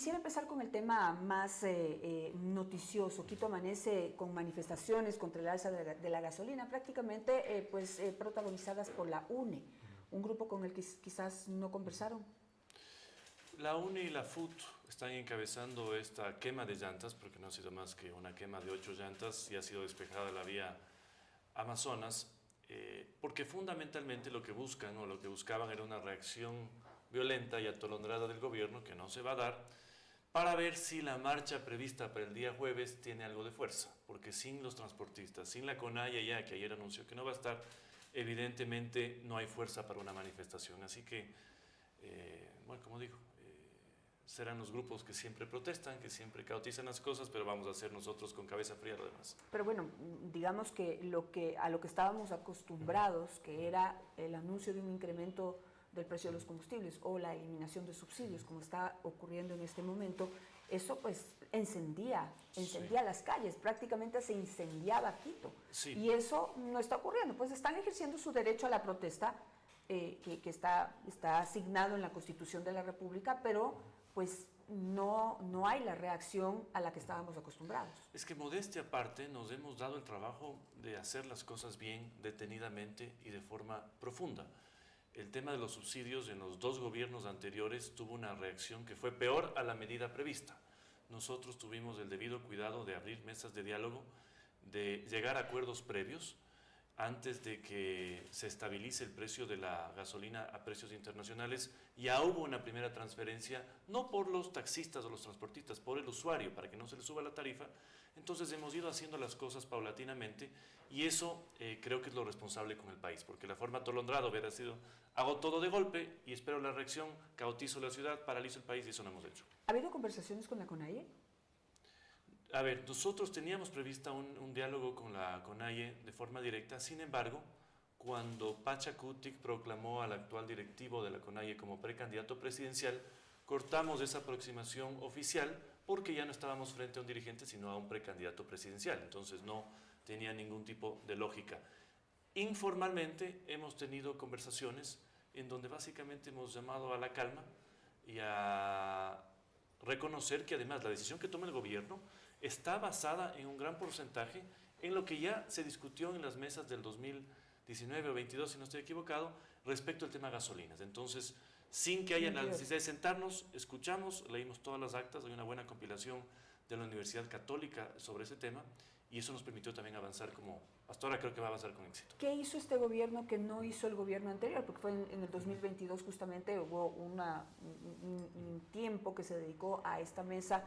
Quisiera empezar con el tema más noticioso. Quito amanece con manifestaciones contra el alza de la gasolina, prácticamente protagonizadas por la UNE, un grupo con el que quizás no conversaron. La UNE y la FUT están encabezando esta quema de llantas, porque no ha sido más que una quema de 8 llantas y ha sido despejada la vía Amazonas, porque fundamentalmente lo que buscan o lo que buscaban era una reacción violenta y atolondrada del gobierno, que no se va a dar, para ver si la marcha prevista para el día jueves tiene algo de fuerza, porque sin los transportistas, sin la CONAIE ya, que ayer anunció que no va a estar, evidentemente no hay fuerza para una manifestación. Así que, bueno, como digo, serán los grupos que siempre protestan, que siempre caotizan las cosas, pero vamos a hacer nosotros con cabeza fría lo demás. Pero bueno, digamos que a lo que estábamos acostumbrados, que era el anuncio de un incremento del precio de los combustibles o la eliminación de subsidios, como está ocurriendo en este momento, eso pues encendía las calles, prácticamente se incendiaba Quito. Sí. Y eso no está ocurriendo, pues están ejerciendo su derecho a la protesta, que está asignado en la Constitución de la República, pero pues no hay la reacción a la que estábamos acostumbrados. Es que modestia aparte, nos hemos dado el trabajo de hacer las cosas bien, detenidamente y de forma profunda. El tema de los subsidios en los dos gobiernos anteriores tuvo una reacción que fue peor a la medida prevista. Nosotros tuvimos el debido cuidado de abrir mesas de diálogo, de llegar a acuerdos previos antes de que se estabilice el precio de la gasolina a precios internacionales. Ya hubo una primera transferencia, no por los taxistas o los transportistas, por el usuario, para que no se le suba la tarifa. Entonces hemos ido haciendo las cosas paulatinamente y eso creo que es lo responsable con el país, porque la forma atolondrada hubiera sido, hago todo de golpe y espero la reacción, caotizo la ciudad, paralizo el país, y eso no hemos hecho. ¿Ha habido conversaciones con la CONAIE? A ver, nosotros teníamos prevista un diálogo con la CONAIE de forma directa. Sin embargo, cuando Pachacutic proclamó al actual directivo de la CONAIE como precandidato presidencial, cortamos esa aproximación oficial porque ya no estábamos frente a un dirigente, sino a un precandidato presidencial. Entonces no tenía ningún tipo de lógica. Informalmente hemos tenido conversaciones en donde básicamente hemos llamado a la calma y a reconocer que además la decisión que toma el gobierno está basada en un gran porcentaje en lo que ya se discutió en las mesas del 2019 o 22, si no estoy equivocado, respecto al tema gasolinas. Entonces, sin que haya la necesidad de sentarnos, escuchamos, leímos todas las actas, hay una buena compilación de la Universidad Católica sobre ese tema y eso nos permitió también avanzar como, hasta ahora creo que va a avanzar con éxito. ¿Qué hizo este gobierno que no hizo el gobierno anterior? Porque fue en el 2022 justamente hubo un tiempo que se dedicó a esta mesa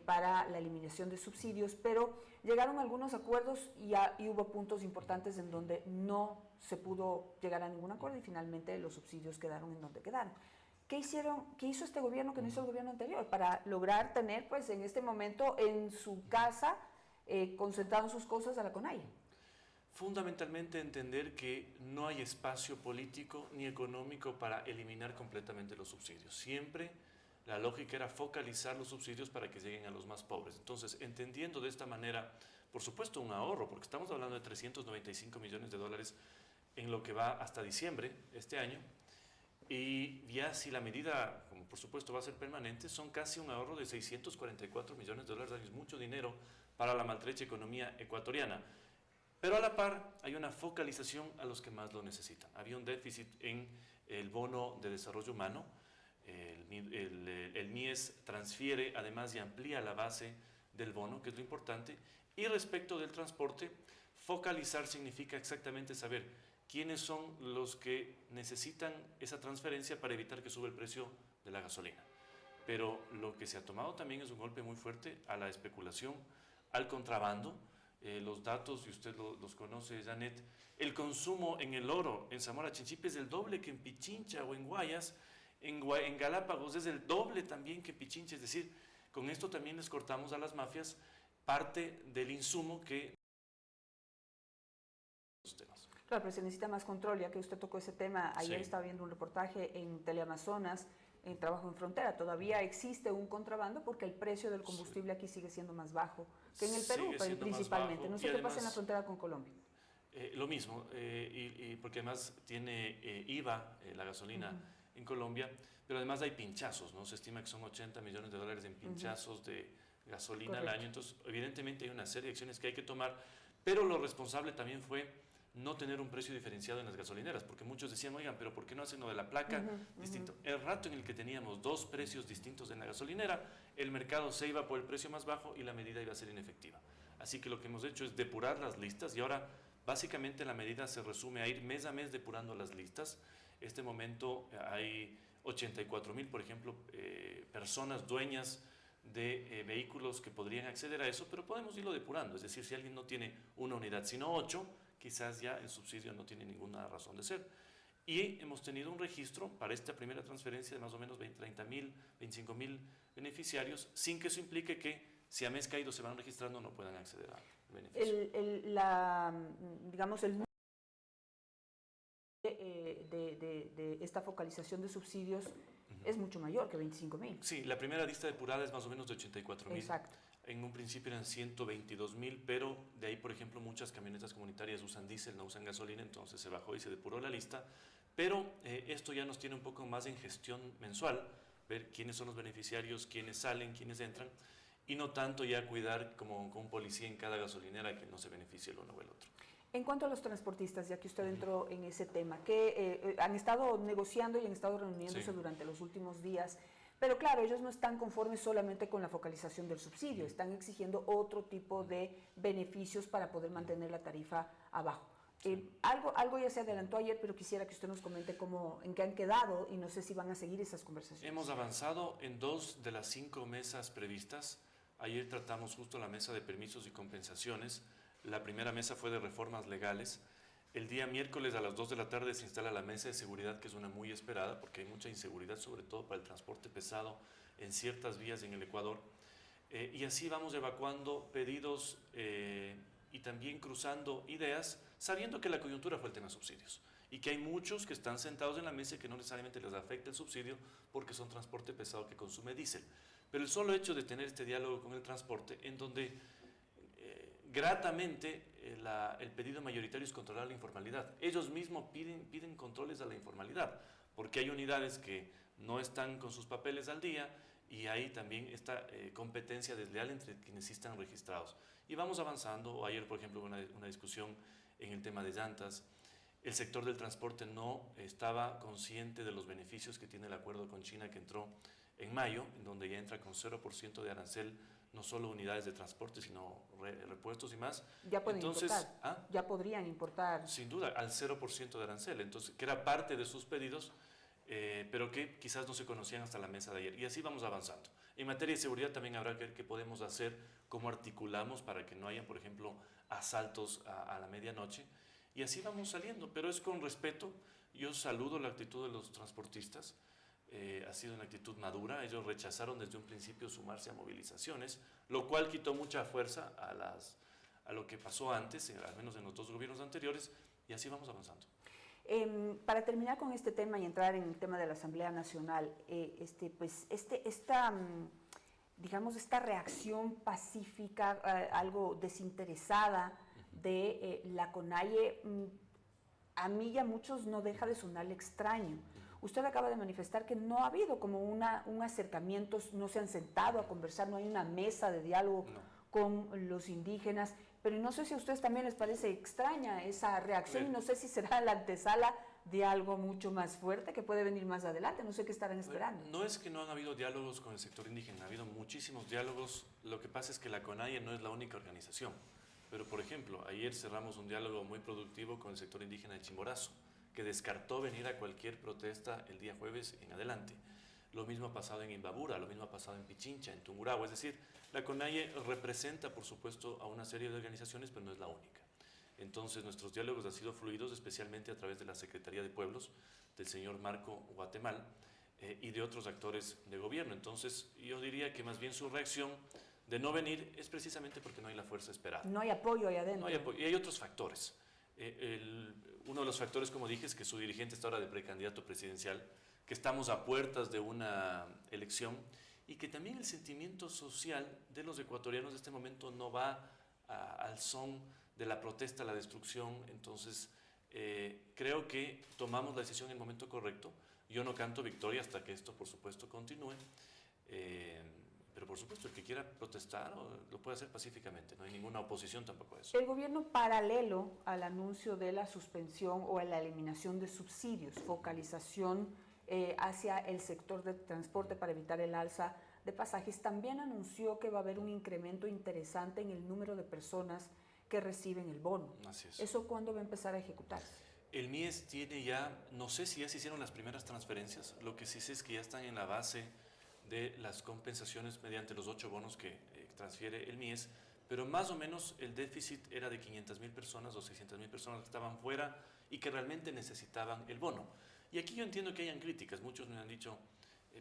para la eliminación de subsidios, pero llegaron algunos acuerdos y hubo puntos importantes en donde no se pudo llegar a ningún acuerdo y finalmente los subsidios quedaron en donde quedaron. ¿Qué hizo este gobierno que no hizo el gobierno anterior para lograr tener pues en este momento en su casa concentrado en sus cosas a la CONAIE? Fundamentalmente entender que no hay espacio político ni económico para eliminar completamente los subsidios. Siempre la lógica era focalizar los subsidios para que lleguen a los más pobres. Entonces, entendiendo de esta manera, por supuesto, un ahorro, porque estamos hablando de 395 millones de dólares en lo que va hasta diciembre este año, y ya si la medida, como por supuesto va a ser permanente, son casi un ahorro de 644 millones de dólares, es mucho dinero para la maltrecha economía ecuatoriana. Pero a la par hay una focalización a los que más lo necesitan. Había un déficit en el bono de desarrollo humano, el MIES transfiere además y amplía la base del bono, que es lo importante, y respecto del transporte, focalizar significa exactamente saber quiénes son los que necesitan esa transferencia para evitar que suba el precio de la gasolina. Pero lo que se ha tomado también es un golpe muy fuerte a la especulación, al contrabando. Los datos, y usted los conoce, Janet, el consumo en el oro, en Zamora Chinchipe, es el doble que en Pichincha o en Guayas, en Galápagos es el doble también que en Pichincha. Es decir, con esto también les cortamos a las mafias parte del insumo que... Claro, pero se necesita más control, ya que usted tocó ese tema. Ayer Sí. estaba viendo un reportaje en Teleamazonas, en Trabajo en Frontera. Todavía existe un contrabando porque el precio del combustible aquí sigue siendo más bajo que en el Perú, principalmente. No sé qué pasa en la frontera con Colombia. Lo mismo, porque además tiene IVA, la gasolina, en Colombia, pero además hay pinchazos, ¿no? Se estima que son 80 millones de dólares en pinchazos de gasolina al año, entonces evidentemente hay una serie de acciones que hay que tomar, pero lo responsable también fue no tener un precio diferenciado en las gasolineras, porque muchos decían, oigan, pero ¿por qué no hacen lo de la placa distinto? El rato en el que teníamos dos precios distintos en la gasolinera, el mercado se iba por el precio más bajo y la medida iba a ser inefectiva. Así que lo que hemos hecho es depurar las listas y ahora básicamente la medida se resume a ir mes a mes depurando las listas. En este momento hay 84,000, por ejemplo, personas dueñas de vehículos que podrían acceder a eso, pero podemos irlo depurando. Es decir, si alguien no tiene una unidad, sino 8, quizás ya el subsidio no tiene ninguna razón de ser. Y hemos tenido un registro para esta primera transferencia de más o menos 30,000, 25,000 beneficiarios, sin que eso implique que si a mes caído se van registrando no puedan acceder al beneficio. Digamos, el de esta focalización de subsidios es mucho mayor que 25,000. Sí, la primera lista depurada es más o menos de 84,000. Exacto. En un principio eran 122,000, pero de ahí, por ejemplo, muchas camionetas comunitarias usan diésel, no usan gasolina, entonces se bajó y se depuró la lista. Pero esto ya nos tiene un poco más en gestión mensual, ver quiénes son los beneficiarios, quiénes salen, quiénes entran, y no tanto ya cuidar como con un policía en cada gasolinera que no se beneficie el uno o el otro. En cuanto a los transportistas, ya que usted entró en ese tema, que han estado negociando y han estado reuniéndose durante los últimos días, pero claro, ellos no están conformes solamente con la focalización del subsidio, están exigiendo otro tipo de beneficios para poder mantener la tarifa abajo. Algo ya se adelantó ayer, pero quisiera que usted nos comente en qué han quedado y no sé si van a seguir esas conversaciones. Hemos avanzado en 2 de las 5 mesas previstas. Ayer tratamos justo la mesa de permisos y compensaciones. La primera mesa fue de reformas legales. El día miércoles a las 2 de la tarde se instala la mesa de seguridad, que es una muy esperada porque hay mucha inseguridad, sobre todo para el transporte pesado en ciertas vías en el Ecuador. Y así vamos evacuando pedidos y también cruzando ideas, sabiendo que la coyuntura fue el tema subsidios y que hay muchos que están sentados en la mesa y que no necesariamente les afecta el subsidio porque son transporte pesado que consume diésel. Pero el solo hecho de tener este diálogo con el transporte, en donde gratamente el pedido mayoritario es controlar la informalidad. Ellos mismos piden controles a la informalidad, porque hay unidades que no están con sus papeles al día y hay también esta competencia desleal entre quienes sí están registrados. Y vamos avanzando. Ayer, por ejemplo, una discusión en el tema de llantas. El sector del transporte no estaba consciente de los beneficios que tiene el acuerdo con China que entró en mayo, en donde ya entra con 0% de arancel, no solo unidades de transporte, sino repuestos y más. Ya pueden importar. Ya podrían importar. Sin duda, al 0% de arancel, entonces, que era parte de sus pedidos, pero que quizás no se conocían hasta la mesa de ayer. Y así vamos avanzando. En materia de seguridad también habrá que ver qué podemos hacer, cómo articulamos para que no haya, por ejemplo, asaltos a la medianoche. Y así vamos saliendo, pero es con respeto. Yo saludo la actitud de los transportistas. Ha sido una actitud madura. Ellos rechazaron desde un principio sumarse a movilizaciones, lo cual quitó mucha fuerza a lo que pasó antes, al menos en los 2 gobiernos anteriores, y así vamos avanzando. Para terminar con este tema y entrar en el tema de la Asamblea Nacional, digamos, esta reacción pacífica, algo desinteresada de la CONAIE, a mí y a muchos no deja de sonarle extraño. Usted acaba de manifestar que no ha habido como un acercamiento, no se han sentado a conversar, no hay una mesa de diálogo con los indígenas, pero no sé si a ustedes también les parece extraña esa reacción y no sé si será la antesala de algo mucho más fuerte que puede venir más adelante, no sé qué estarán esperando. No es que no han habido diálogos con el sector indígena, ha habido muchísimos diálogos. Lo que pasa es que la CONAIE no es la única organización, pero por ejemplo, ayer cerramos un diálogo muy productivo con el sector indígena de Chimborazo, que descartó venir a cualquier protesta el día jueves en adelante. Lo mismo ha pasado en Imbabura, lo mismo ha pasado en Pichincha, en Tungurahua. Es decir, la CONAIE representa, por supuesto, a una serie de organizaciones, pero no es la única. Entonces, nuestros diálogos han sido fluidos, especialmente a través de la Secretaría de Pueblos, del señor Marco Guatemal, y de otros actores de gobierno. Entonces, yo diría que más bien su reacción de no venir es precisamente porque no hay la fuerza esperada. No hay apoyo ahí adentro. No hay apoyo. Y hay otros factores. Uno de los factores, como dije, es que su dirigente está ahora de precandidato presidencial, que estamos a puertas de una elección y que también el sentimiento social de los ecuatorianos de este momento no va al son de la protesta, la destrucción. Entonces, creo que tomamos la decisión en el momento correcto. Yo no canto victoria hasta que esto, por supuesto, continúe. Pero por supuesto, el que quiera protestar lo puede hacer pacíficamente, no hay ninguna oposición tampoco a eso. El gobierno, paralelo al anuncio de la suspensión o a la eliminación de subsidios, focalización hacia el sector de transporte para evitar el alza de pasajes, también anunció que va a haber un incremento interesante en el número de personas que reciben el bono. Así es. ¿Eso cuándo va a empezar a ejecutarse? El MIES tiene ya, no sé si ya se hicieron las primeras transferencias, lo que sí sé es que ya están en la base de las compensaciones mediante los 8 bonos que transfiere el MIES, pero más o menos el déficit era de 500.000 personas o 600.000 personas que estaban fuera y que realmente necesitaban el bono. Y aquí yo entiendo que hayan críticas, muchos me han dicho,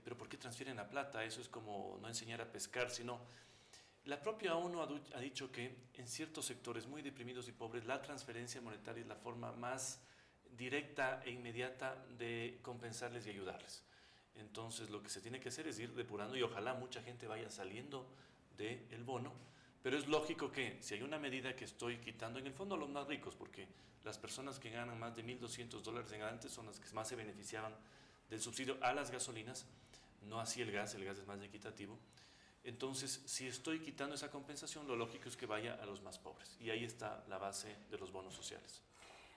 pero ¿por qué transfieren la plata? Eso es como no enseñar a pescar, sino... La propia ONU ha dicho que en ciertos sectores muy deprimidos y pobres la transferencia monetaria es la forma más directa e inmediata de compensarles y ayudarles. Entonces lo que se tiene que hacer es ir depurando y ojalá mucha gente vaya saliendo del bono, pero es lógico que si hay una medida que estoy quitando en el fondo a los más ricos, porque las personas que ganan más de $1.200 en adelante son las que más se beneficiaban del subsidio a las gasolinas, no así el gas es más equitativo. Entonces, si estoy quitando esa compensación, lo lógico es que vaya a los más pobres. Y ahí está la base de los bonos sociales.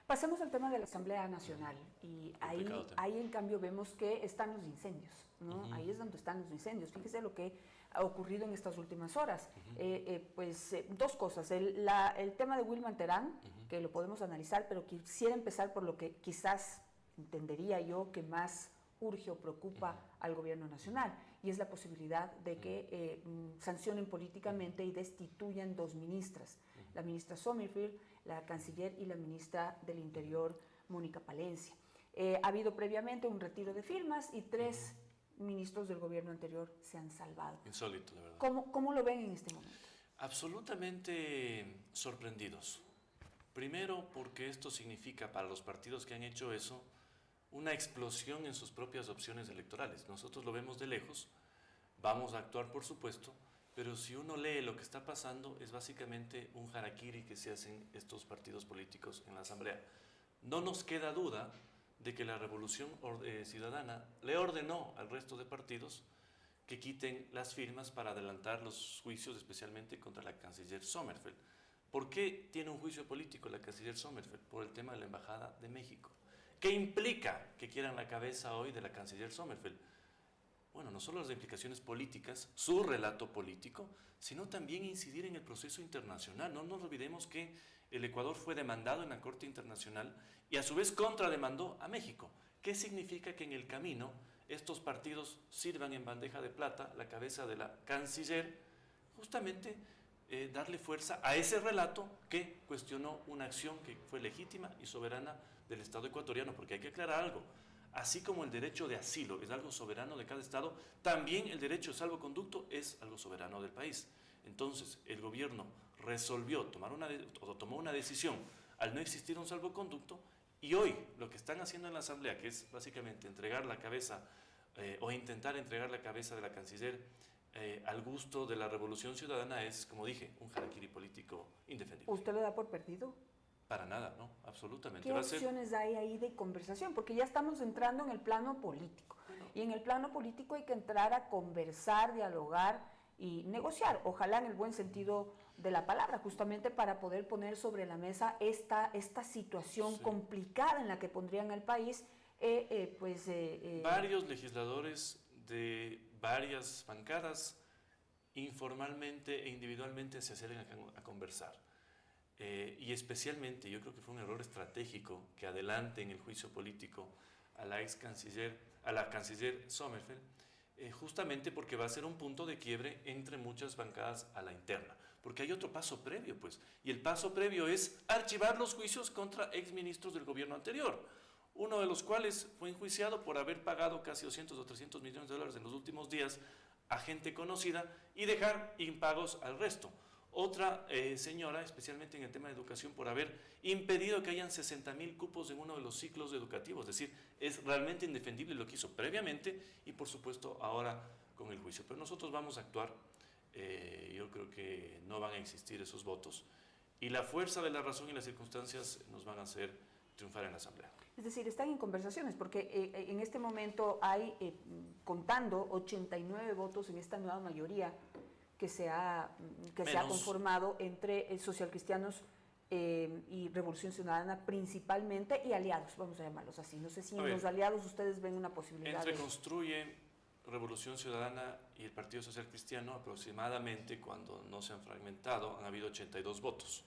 Pasemos al tema de la Asamblea Nacional. Y ahí en cambio vemos que están los incendios, ¿no? Ahí es donde están los incendios. Fíjese lo que ha ocurrido en estas últimas horas. Dos cosas. El tema de Wilman Terán, que lo podemos analizar, pero quisiera empezar por lo que quizás entendería yo que más urge o preocupa al gobierno nacional, y es la posibilidad de que sancionen políticamente y destituyan 2 ministras, la ministra Sommerfeld, la canciller, y la ministra del Interior, Mónica Palencia. Ha habido previamente un retiro de firmas y 3 ministros del gobierno anterior se han salvado. Insólito, la verdad. ¿Cómo lo ven en este momento? Absolutamente sorprendidos. Primero porque esto significa para los partidos que han hecho eso una explosión en sus propias opciones electorales. Nosotros lo vemos de lejos, vamos a actuar por supuesto, pero si uno lee lo que está pasando es básicamente un harakiri que se hacen estos partidos políticos en la Asamblea. No nos queda duda de que la Revolución Ciudadana le ordenó al resto de partidos que quiten las firmas para adelantar los juicios, especialmente contra la canciller Sommerfeld. ¿Por qué tiene un juicio político la canciller Sommerfeld? Por el tema de la Embajada de México. ¿Qué implica que quieran la cabeza hoy de la canciller Sommerfeld? Bueno, no solo las implicaciones políticas, su relato político, sino también incidir en el proceso internacional. No nos olvidemos que el Ecuador fue demandado en la Corte Internacional y a su vez contrademandó a México. ¿Qué significa que en el camino estos partidos sirvan en bandeja de plata la cabeza de la canciller, justamente darle fuerza a ese relato que cuestionó una acción que fue legítima y soberana del Estado ecuatoriano? Porque hay que aclarar algo, así como el derecho de asilo es algo soberano de cada Estado, también el derecho de salvoconducto es algo soberano del país. Entonces, el gobierno resolvió tomó una decisión al no existir un salvoconducto, y hoy lo que están haciendo en la Asamblea, que es básicamente entregar la cabeza o intentar entregar la cabeza de la canciller al gusto de la Revolución Ciudadana, es, como dije, un harakiri político indefendible. ¿Usted lo da por perdido? Para nada, ¿no? Absolutamente. ¿Qué opciones hay ahí de conversación? Porque ya estamos entrando en el plano político. Y en el plano político hay que entrar a conversar, dialogar y negociar. Ojalá en el buen sentido de la palabra, justamente para poder poner sobre la mesa esta situación complicada en la que pondrían al país. Varios legisladores de varias bancadas informalmente e individualmente se acercan a conversar. Y especialmente yo creo que fue un error estratégico que adelanten el juicio político a la canciller Sommerfeld, justamente porque va a ser un punto de quiebre entre muchas bancadas a la interna, porque hay otro paso previo, pues, y el paso previo es archivar los juicios contra exministros del gobierno anterior, uno de los cuales fue enjuiciado por haber pagado casi 200 o 300 millones de dólares en los últimos días a gente conocida y dejar impagos al resto. Otra señora, especialmente en el tema de educación, por haber impedido que hayan 60.000 cupos en uno de los ciclos educativos. Es decir, es realmente indefendible lo que hizo previamente y, por supuesto, ahora con el juicio. Pero nosotros vamos a actuar. Yo creo que no van a existir esos votos. Y la fuerza de la razón y las circunstancias nos van a hacer triunfar en la Asamblea. Es decir, están en conversaciones, porque en este momento hay, contando, 89 votos en esta nueva mayoría que se ha conformado entre socialcristianos y Revolución Ciudadana principalmente, y aliados, vamos a llamarlos así. No sé si en los aliados ustedes ven una posibilidad. Entre Construye, Revolución Ciudadana y el Partido Social Cristiano, aproximadamente, cuando no se han fragmentado, han habido 82 votos.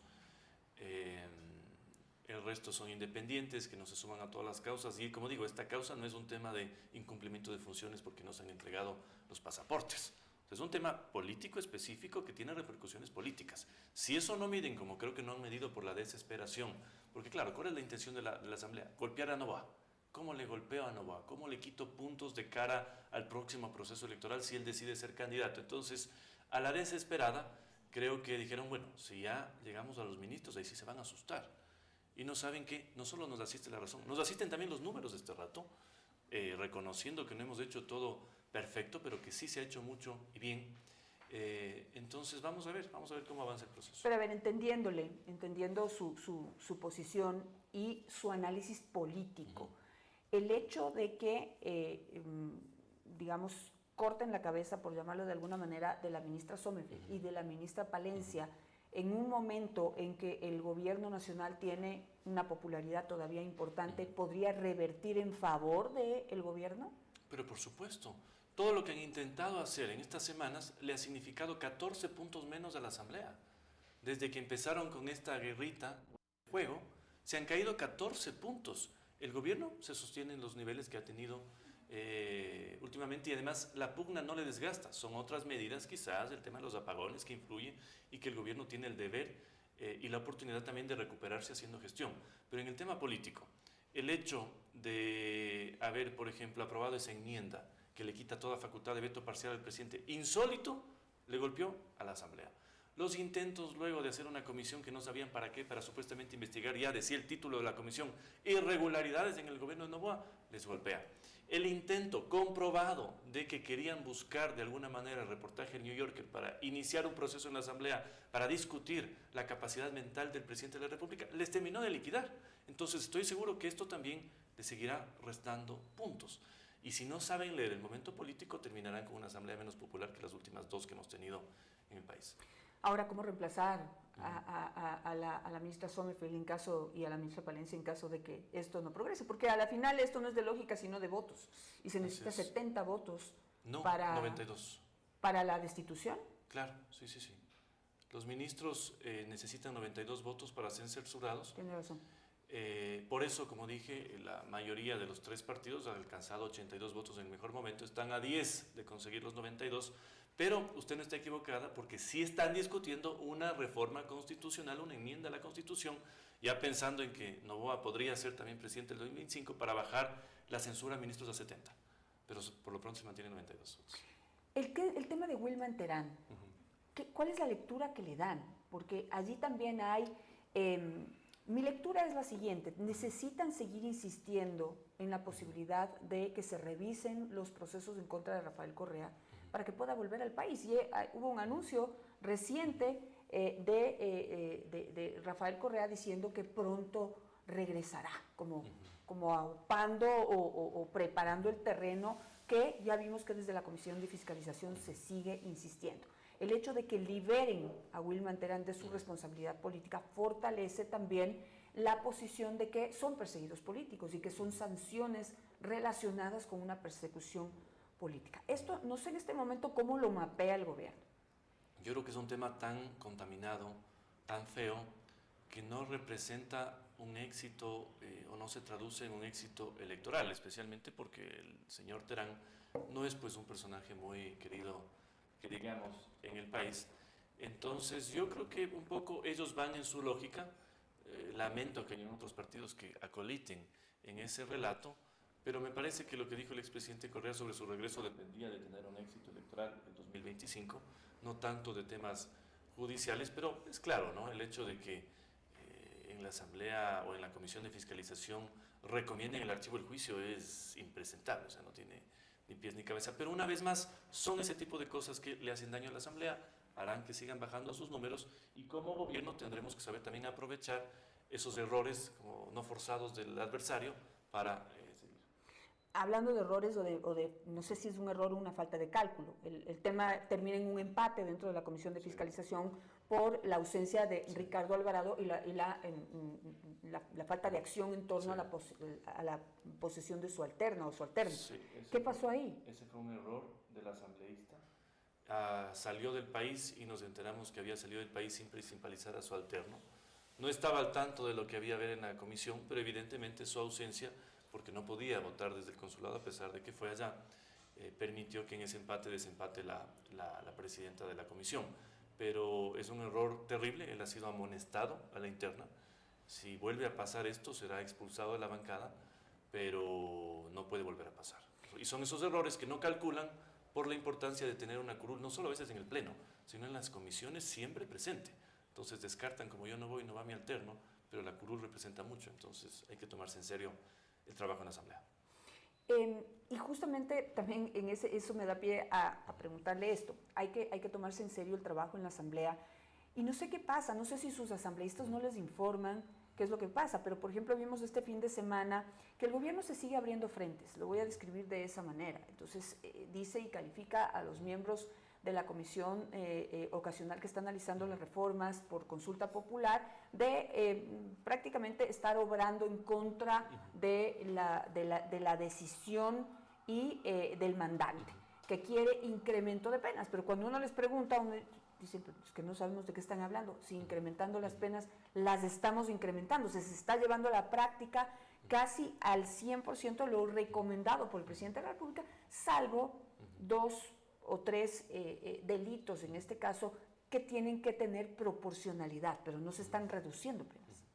El resto son independientes, que no se suman a todas las causas. Y como digo, esta causa no es un tema de incumplimiento de funciones porque no se han entregado los pasaportes. Es un tema político específico que tiene repercusiones políticas. Si eso no miden, como creo que no han medido por la desesperación, porque claro, ¿cuál es la intención de la Asamblea? Golpear a Noboa. ¿Cómo le golpeo a Noboa? ¿Cómo le quito puntos de cara al próximo proceso electoral si él decide ser candidato? Entonces, a la desesperada, creo que dijeron, bueno, si ya llegamos a los ministros, ahí sí se van a asustar. Y no saben que no solo nos asiste la razón, nos asisten también los números de este rato, reconociendo que no hemos hecho todo perfecto, pero que sí se ha hecho mucho y bien. Entonces vamos a ver cómo avanza el proceso. Pero a ver, entendiendo su posición y su análisis político, el hecho de que, digamos, corten la cabeza, por llamarlo de alguna manera, de la ministra Sommerfeld y de la ministra Palencia, en un momento en que el gobierno nacional tiene una popularidad todavía importante, ¿podría revertir en favor del gobierno? Pero por supuesto, todo lo que han intentado hacer en estas semanas le ha significado 14 puntos menos a la Asamblea. Desde que empezaron con esta guerrita de juego, se han caído 14 puntos. El gobierno se sostiene en los niveles que ha tenido últimamente, y además la pugna no le desgasta. Son otras medidas, quizás el tema de los apagones, que influyen y que el gobierno tiene el deber y la oportunidad también de recuperarse haciendo gestión. Pero en el tema político, el hecho de haber, por ejemplo, aprobado esa enmienda que le quita toda facultad de veto parcial al presidente, insólito, le golpeó a la Asamblea. Los intentos luego de hacer una comisión que no sabían para qué, para supuestamente investigar, ya decía el título de la comisión, irregularidades en el gobierno de Noboa, les golpea. El intento comprobado de que querían buscar de alguna manera el reportaje del New Yorker para iniciar un proceso en la Asamblea para discutir la capacidad mental del presidente de la República, les terminó de liquidar. Entonces estoy seguro que esto también les seguirá restando puntos. Y si no saben leer el momento político, terminarán con una Asamblea menos popular que las últimas dos que hemos tenido en el país. Ahora, ¿cómo reemplazar a la ministra Sommerfeld y a la ministra Palencia en caso de que esto no progrese? Porque a la final esto no es de lógica, sino de votos. Y se necesita 70 votos para 92. ¿Para la destitución? Claro, sí. Los ministros necesitan 92 votos para ser censurados. Tiene razón. Por eso, como dije, la mayoría de los tres partidos han alcanzado 82 votos en el mejor momento. Están a 10 de conseguir los 92. Pero usted no está equivocada, porque sí están discutiendo una reforma constitucional, una enmienda a la Constitución, ya pensando en que Noboa podría ser también presidente del 2025 para bajar la censura a ministros a 70. Pero por lo pronto se mantiene 92 votos. El tema de Wilman Terán, ¿cuál es la lectura que le dan? Porque allí también hay... mi lectura es la siguiente: necesitan seguir insistiendo en la posibilidad de que se revisen los procesos en contra de Rafael Correa para que pueda volver al país. Y hubo un anuncio reciente de Rafael Correa diciendo que pronto regresará, como aupando o preparando el terreno, que ya vimos que desde la Comisión de Fiscalización se sigue insistiendo. El hecho de que liberen a Wilman Terán de su responsabilidad política fortalece también la posición de que son perseguidos políticos y que son sanciones relacionadas con una persecución política. Esto, no sé en este momento cómo lo mapea el gobierno. Yo creo que es un tema tan contaminado, tan feo, que no representa un éxito o no se traduce en un éxito electoral, especialmente porque el señor Terán no es pues un personaje muy querido, que digamos, en el país. Entonces yo creo que un poco ellos van en su lógica. Lamento que haya otros partidos que acoliten en ese relato, pero me parece que lo que dijo el expresidente Correa sobre su regreso dependía de tener un éxito electoral en 2025, no tanto de temas judiciales, pero es claro, ¿no? El hecho de que en la Asamblea o en la Comisión de Fiscalización recomienden el archivo del juicio es impresentable, o sea, no tiene ni pies ni cabeza. Pero una vez más, son ese tipo de cosas que le hacen daño a la Asamblea, harán que sigan bajando sus números, y como gobierno tendremos que saber también aprovechar esos errores como no forzados del adversario para seguir. Hablando de errores no sé si es un error o una falta de cálculo, el tema termina en un empate dentro de la Comisión de Fiscalización por la ausencia de Ricardo Alvarado y la falta de acción en torno a la posesión de su alterna o su alterno. Sí, ¿Qué pasó ahí? Ese fue un error del asambleísta. Salió del país y nos enteramos que había salido del país sin principalizar a su alterno. No estaba al tanto de lo que había haber en la comisión, pero evidentemente su ausencia, porque no podía votar desde el consulado a pesar de que fue allá, permitió que en ese desempate la presidenta de la comisión. Pero es un error terrible, él ha sido amonestado a la interna. Si vuelve a pasar esto, será expulsado de la bancada, pero no puede volver a pasar. Y son esos errores que no calculan por la importancia de tener una curul, no solo a veces en el pleno, sino en las comisiones siempre presente. Entonces descartan, como yo no voy, no va mi alterno, pero la curul representa mucho, entonces hay que tomarse en serio el trabajo en la asamblea. Y justamente también en eso me da pie a preguntarle esto. Hay que tomarse en serio el trabajo en la asamblea. Y no sé qué pasa, no sé si sus asambleístas no les informan qué es lo que pasa, pero por ejemplo vimos este fin de semana que el gobierno se sigue abriendo frentes, lo voy a describir de esa manera. Entonces dice y califica a los miembros de la comisión ocasional que está analizando las reformas por consulta popular de prácticamente estar obrando en contra de la decisión y del mandante, que quiere incremento de penas, pero cuando uno les pregunta, uno dicen pues, que no sabemos de qué están hablando, si incrementando las penas, las estamos incrementando, se está llevando a la práctica casi al 100% lo recomendado por el presidente de la República, salvo 2 o 3 delitos, en este caso, que tienen que tener proporcionalidad, pero no se están reduciendo penas.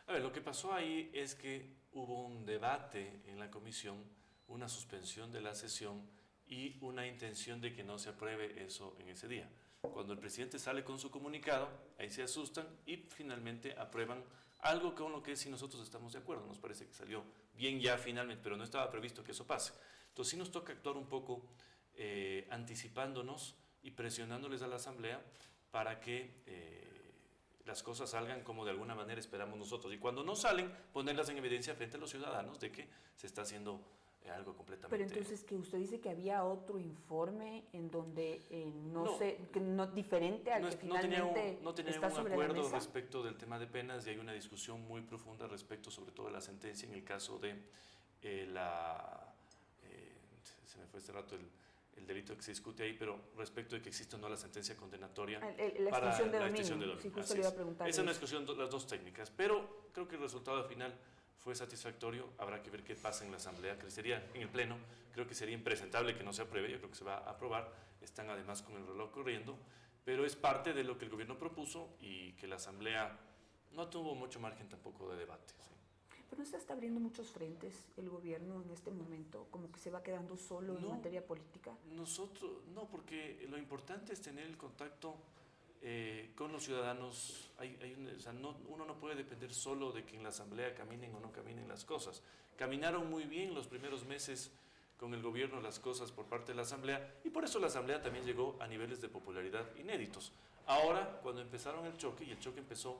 A ver, lo que pasó ahí es que hubo un debate en la comisión, una suspensión de la sesión y una intención de que no se apruebe eso en ese día. Cuando el presidente sale con su comunicado, ahí se asustan y finalmente aprueban algo con lo que sí nosotros estamos de acuerdo. Nos parece que salió bien ya finalmente, pero no estaba previsto que eso pase. Entonces sí nos toca actuar un poco anticipándonos y presionándoles a la Asamblea para que las cosas salgan como de alguna manera esperamos nosotros. Y cuando no salen, ponerlas en evidencia frente a los ciudadanos de que se está haciendo algo completamente... Pero entonces que usted dice que había otro informe en donde no diferente al que finalmente no tenía está un sobre acuerdo la mesa. respecto del tema de penas y hay una discusión muy profunda respecto sobre todo de la sentencia en el caso de se me fue este rato el delito que se discute ahí, pero respecto de que existe o no la sentencia condenatoria para la extinción de dominio. Sí, justo le iba a preguntar. Esa es una discusión, las dos técnicas, pero creo que el resultado final fue satisfactorio. Habrá que ver qué pasa en la Asamblea, que sería en el Pleno. Creo que sería impresentable que no se apruebe, yo creo que se va a aprobar. Están además con el reloj corriendo, pero es parte de lo que el gobierno propuso y que la Asamblea no tuvo mucho margen tampoco de debate. ¿Sí? Pero no se está abriendo muchos frentes el gobierno en este momento, como que se va quedando solo en materia política. Nosotros, no, porque lo importante es tener el contacto con los ciudadanos. Uno no puede depender solo de que en la Asamblea caminen o no caminen las cosas. Caminaron muy bien los primeros meses con el gobierno las cosas por parte de la Asamblea y por eso la Asamblea también llegó a niveles de popularidad inéditos. Ahora, cuando empezaron el choque, y el choque empezó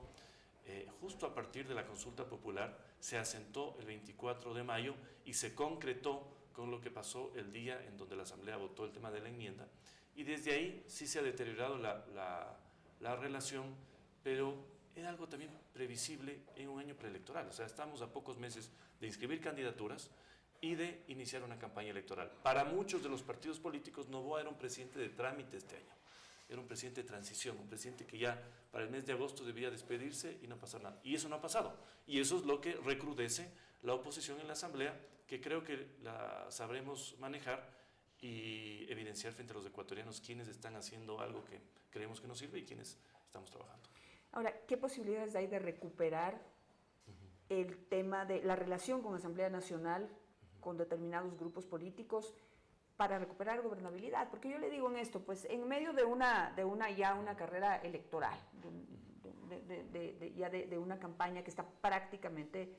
justo a partir de la consulta popular, se asentó el 24 de mayo y se concretó con lo que pasó el día en donde la Asamblea votó el tema de la enmienda. Y desde ahí sí se ha deteriorado la relación, pero es algo también previsible en un año preelectoral. O sea, estamos a pocos meses de inscribir candidaturas y de iniciar una campaña electoral. Para muchos de los partidos políticos, Noboa era un presidente de trámite este año. Era un presidente de transición, un presidente que ya para el mes de agosto debía despedirse y no pasar nada. Y eso no ha pasado. Y eso es lo que recrudece la oposición en la Asamblea, que creo que la sabremos manejar y evidenciar frente a los ecuatorianos quiénes están haciendo algo que creemos que nos sirve y quiénes estamos trabajando. Ahora, ¿qué posibilidades hay de recuperar el tema de la relación con la Asamblea Nacional, con determinados grupos políticos, para recuperar gobernabilidad? Porque yo le digo en esto, pues en medio de una carrera electoral, de una campaña que está prácticamente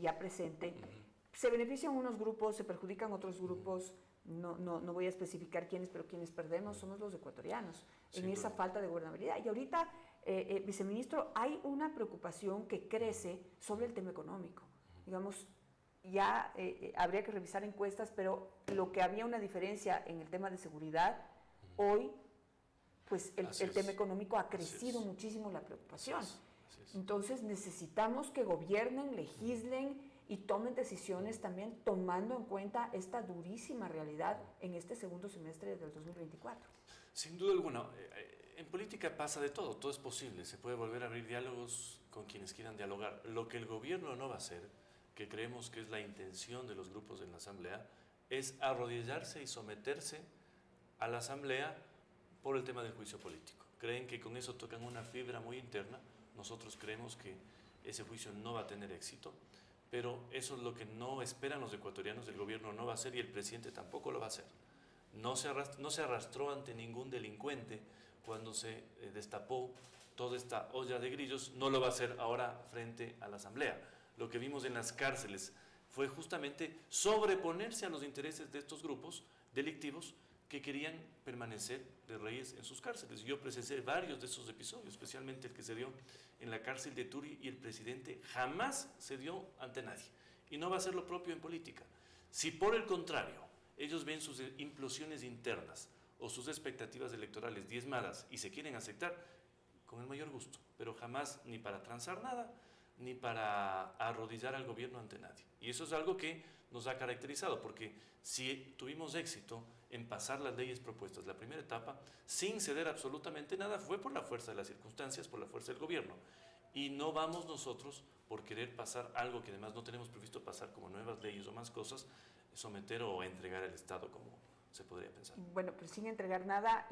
ya presente, se benefician unos grupos, se perjudican otros grupos, no voy a especificar quiénes, pero quienes perdemos somos los ecuatorianos en esa duda. falta de gobernabilidad. Y ahorita, viceministro, hay una preocupación que crece sobre el tema económico. Digamos, ya habría que revisar encuestas, pero lo que había una diferencia en el tema de seguridad, hoy, pues el tema económico ha crecido muchísimo la preocupación. Así es. Entonces necesitamos que gobiernen, legislen y tomen decisiones también tomando en cuenta esta durísima realidad en este segundo semestre del 2024. Sin duda alguna, en política pasa de todo, todo es posible, se puede volver a abrir diálogos con quienes quieran dialogar. Lo que el gobierno no va a hacer, que creemos que es la intención de los grupos en la Asamblea, es arrodillarse y someterse a la Asamblea por el tema del juicio político. Creen que con eso tocan una fibra muy interna. Nosotros creemos que ese juicio no va a tener éxito, pero eso es lo que no esperan los ecuatorianos. El gobierno no va a hacer y el presidente tampoco lo va a hacer. No se arrastró ante ningún delincuente cuando se destapó toda esta olla de grillos, no lo va a hacer ahora frente a la Asamblea. Lo que vimos en las cárceles fue justamente sobreponerse a los intereses de estos grupos delictivos que querían permanecer de reyes en sus cárceles. Yo presencié varios de esos episodios, especialmente el que se dio en la cárcel de Turi, y el presidente jamás se dio ante nadie. Y no va a ser lo propio en política. Si por el contrario ellos ven sus implosiones internas o sus expectativas electorales diezmadas y se quieren aceptar, con el mayor gusto, pero jamás ni para transar nada, ni para arrodillar al gobierno ante nadie. Y eso es algo que nos ha caracterizado, porque si tuvimos éxito en pasar las leyes propuestas, la primera etapa, sin ceder absolutamente nada, fue por la fuerza de las circunstancias, por la fuerza del gobierno. Y no vamos nosotros, por querer pasar algo que además no tenemos previsto pasar, como nuevas leyes o más cosas, someter o entregar al Estado como se podría pensar. Bueno, pero sin entregar nada,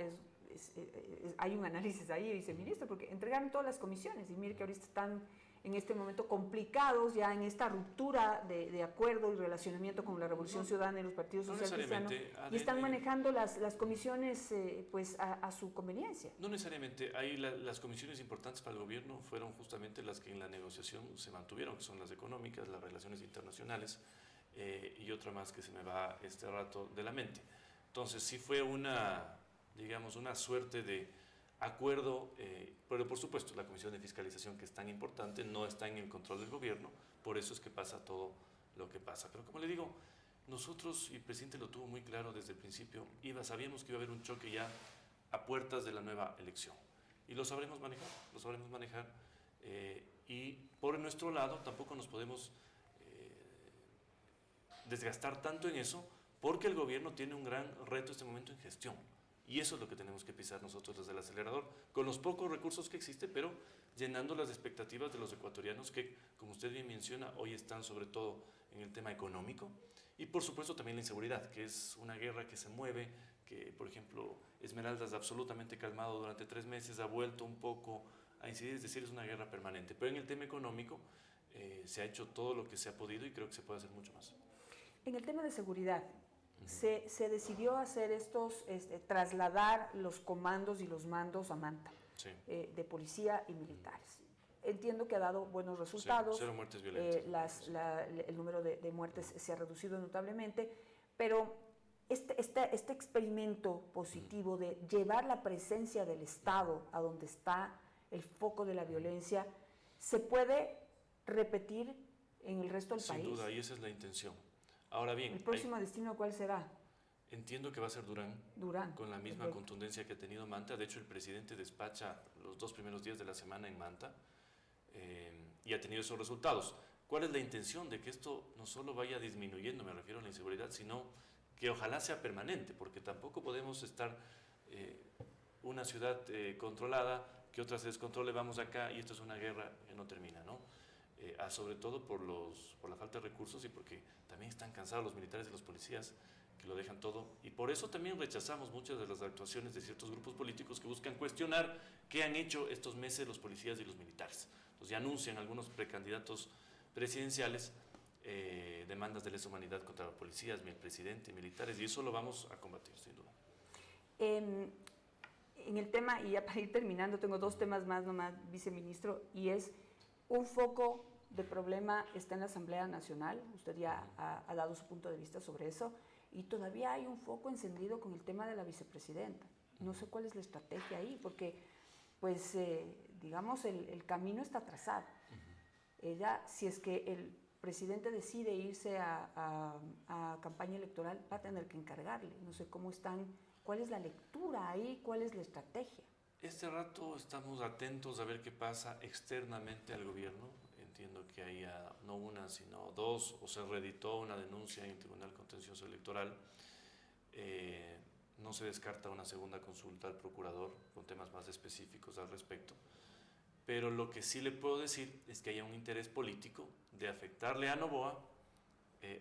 hay un análisis ahí, viceministro, porque entregaron todas las comisiones y mire que ahorita están en este momento complicados ya en esta ruptura de acuerdo y relacionamiento con la Revolución Ciudadana y los partidos social cristianos, y están manejando las comisiones pues a su conveniencia. No necesariamente. Ahí las comisiones importantes para el gobierno fueron justamente las que en la negociación se mantuvieron, que son las económicas, las relaciones internacionales y otra más que se me va este rato de la mente. Entonces sí fue una, digamos, una suerte de acuerdo, pero por supuesto la Comisión de Fiscalización, que es tan importante, no está en el control del gobierno, por eso es que pasa todo lo que pasa. Pero como le digo, nosotros, y el presidente lo tuvo muy claro desde el principio, sabíamos que iba a haber un choque ya a puertas de la nueva elección, y lo sabremos manejar, y por nuestro lado tampoco nos podemos desgastar tanto en eso, porque el gobierno tiene un gran reto en este momento en gestión. Y eso es lo que tenemos que pisar nosotros desde el acelerador, con los pocos recursos que existen, pero llenando las expectativas de los ecuatorianos que, como usted bien menciona, hoy están sobre todo en el tema económico y por supuesto también la inseguridad, que es una guerra que se mueve, que por ejemplo Esmeraldas absolutamente calmado durante 3 meses, ha vuelto un poco a incidir, es decir, es una guerra permanente. Pero en el tema económico se ha hecho todo lo que se ha podido y creo que se puede hacer mucho más. En el tema de seguridad, se decidió hacer trasladar los comandos y los mandos a Manta, sí, de policía y militares. Entiendo que ha dado buenos resultados. Sí, 0 muertes violentas. El número de muertes se ha reducido notablemente, pero este experimento positivo de llevar la presencia del Estado a donde está el foco de la violencia, ¿se puede repetir en el resto del país? Sin duda, y esa es la intención. Ahora bien, ¿el próximo destino cuál será? Entiendo que va a ser Durán, con la misma contundencia que ha tenido Manta. De hecho, el presidente despacha los 2 primeros días de la semana en Manta y ha tenido esos resultados. ¿Cuál es la intención? De que esto no solo vaya disminuyendo, me refiero a la inseguridad, sino que ojalá sea permanente, porque tampoco podemos estar una ciudad controlada, que otra se descontrole, vamos acá y esto es una guerra que no termina, ¿no? Sobre todo por la falta de recursos y porque también están cansados los militares y los policías, que lo dejan todo, y por eso también rechazamos muchas de las actuaciones de ciertos grupos políticos que buscan cuestionar qué han hecho estos meses los policías y los militares. Entonces ya anuncian algunos precandidatos presidenciales demandas de lesa humanidad contra los policías, el presidente, militares, y eso lo vamos a combatir, sin duda. En el tema, y ya para ir terminando, tengo 2 temas más nomás, viceministro, y es un foco de problema está en la Asamblea Nacional, usted ya ha dado su punto de vista sobre eso, y todavía hay un foco encendido con el tema de la vicepresidenta. No sé cuál es la estrategia ahí, porque pues digamos el camino está trazado. Ella, si es que el presidente decide irse a campaña electoral, va a tener que encargarle. No sé cómo están, cuál es la lectura ahí, cuál es la estrategia. Este rato estamos atentos a ver qué pasa externamente al gobierno. Entiendo que haya no una, sino dos, o se reeditó una denuncia en el Tribunal Contencioso Electoral. No se descarta una segunda consulta al procurador con temas más específicos al respecto. Pero lo que sí le puedo decir es que haya un interés político de afectarle a Noboa,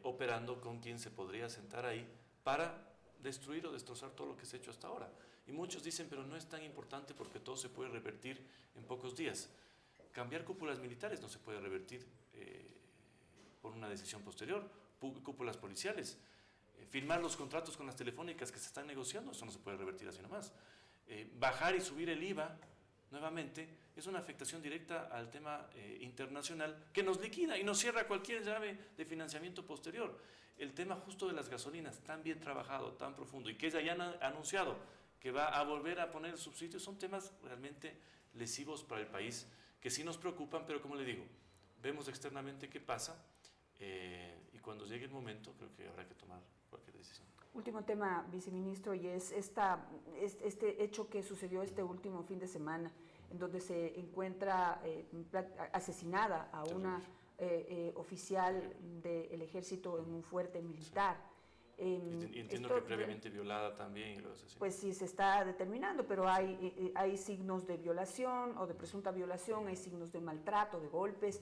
operando con quien se podría sentar ahí para destruir o destrozar todo lo que se ha hecho hasta ahora. Y muchos dicen, pero no es tan importante porque todo se puede revertir en pocos días. Cambiar cúpulas militares no se puede revertir por una decisión posterior, cúpulas policiales. Firmar los contratos con las telefónicas que se están negociando, eso no se puede revertir así nomás. Bajar y subir el IVA nuevamente es una afectación directa al tema internacional que nos liquida y nos cierra cualquier llave de financiamiento posterior. El tema justo de las gasolinas, tan bien trabajado, tan profundo, y que ella ya ha anunciado que va a volver a poner subsidios, son temas realmente lesivos para el país que sí nos preocupan, pero como le digo, vemos externamente qué pasa y cuando llegue el momento creo que habrá que tomar cualquier decisión. Último tema, viceministro, y es este hecho que sucedió este último fin de semana, en donde se encuentra asesinada a una oficial del ejército en un fuerte militar. Y entiendo que previamente violada también. Y lo asesino. Pues sí, se está determinando, pero hay signos de violación o de presunta violación, hay signos de maltrato, de golpes,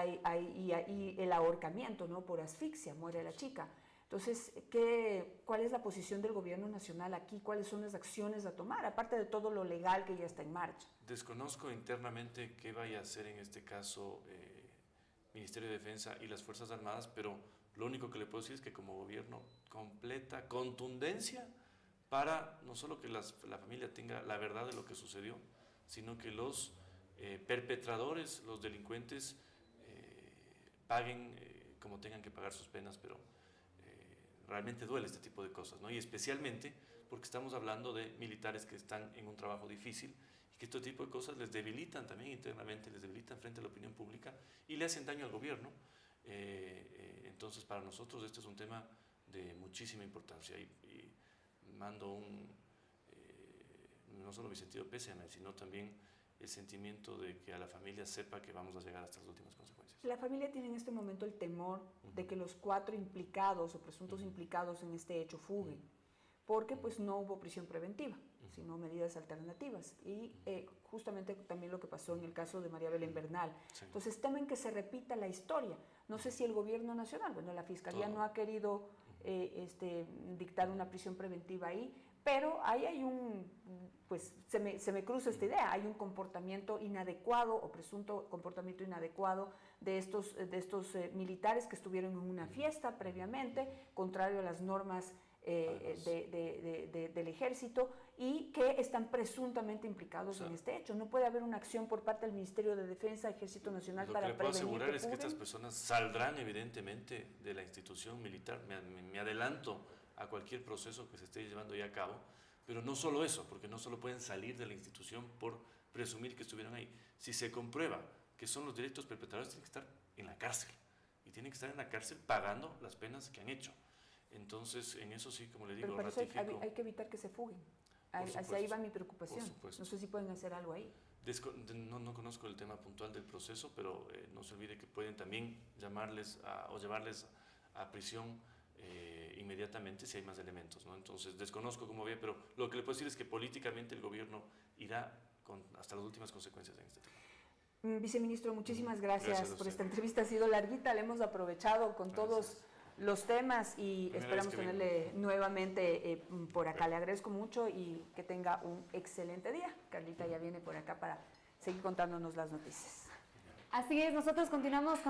y el ahorcamiento, ¿no? Por asfixia, muere la chica. Entonces, ¿cuál es la posición del gobierno nacional aquí? ¿Cuáles son las acciones a tomar, aparte de todo lo legal que ya está en marcha? Desconozco internamente qué vaya a hacer en este caso Ministerio de Defensa y las Fuerzas Armadas, pero lo único que le puedo decir es que como gobierno completa contundencia para no solo que la familia tenga la verdad de lo que sucedió, sino que los perpetradores, los delincuentes, paguen como tengan que pagar sus penas, pero realmente duele este tipo de cosas, ¿no? Y especialmente porque estamos hablando de militares que están en un trabajo difícil y que este tipo de cosas les debilitan también internamente, les debilitan frente a la opinión pública y le hacen daño al gobierno. Entonces, para nosotros este es un tema de muchísima importancia y mando no solo mi sentido pésame, sino también el sentimiento de que a la familia sepa que vamos a llegar hasta las últimas consecuencias. La familia tiene en este momento el temor de que los 4 implicados o presuntos implicados en este hecho fuguen, porque pues no hubo prisión preventiva, sino medidas alternativas. Y justamente también lo que pasó en el caso de María Belén Bernal. Sí. Entonces temen que se repita la historia. No sé si el gobierno nacional, bueno, la Fiscalía no ha querido dictar una prisión preventiva ahí, pero ahí hay pues se me cruza esta idea, hay un comportamiento inadecuado o presunto comportamiento inadecuado de estos militares que estuvieron en una fiesta previamente, contrario a las normas del ejército y que están presuntamente implicados en este hecho. No puede haber una acción por parte del Ministerio de Defensa, Ejército Nacional para prevenir. Lo que le puedo asegurar es que estas personas saldrán evidentemente de la institución militar. Me adelanto a cualquier proceso que se esté llevando ya a cabo, pero no solo eso, porque no solo pueden salir de la institución por presumir que estuvieron ahí. Si se comprueba que son los directos perpetradores, tienen que estar en la cárcel y tienen que estar en la cárcel pagando las penas que han hecho. Entonces, en eso sí, como le digo, pero ratifico. Hay que evitar que se fuguen. Hacia ahí va mi preocupación. No sé si pueden hacer algo ahí. No conozco el tema puntual del proceso, pero no se olvide que pueden también llamarles o llevarles a prisión inmediatamente si hay más elementos, ¿no? Entonces, desconozco cómo había, pero lo que le puedo decir es que políticamente el gobierno irá hasta las últimas consecuencias en este tema. Viceministro, muchísimas gracias por esta entrevista. Ha sido larguita, la hemos aprovechado con todos los temas y esperamos tenerle nuevamente por acá. Le agradezco mucho y que tenga un excelente día. Carlita ya viene por acá para seguir contándonos las noticias. Así es, nosotros continuamos con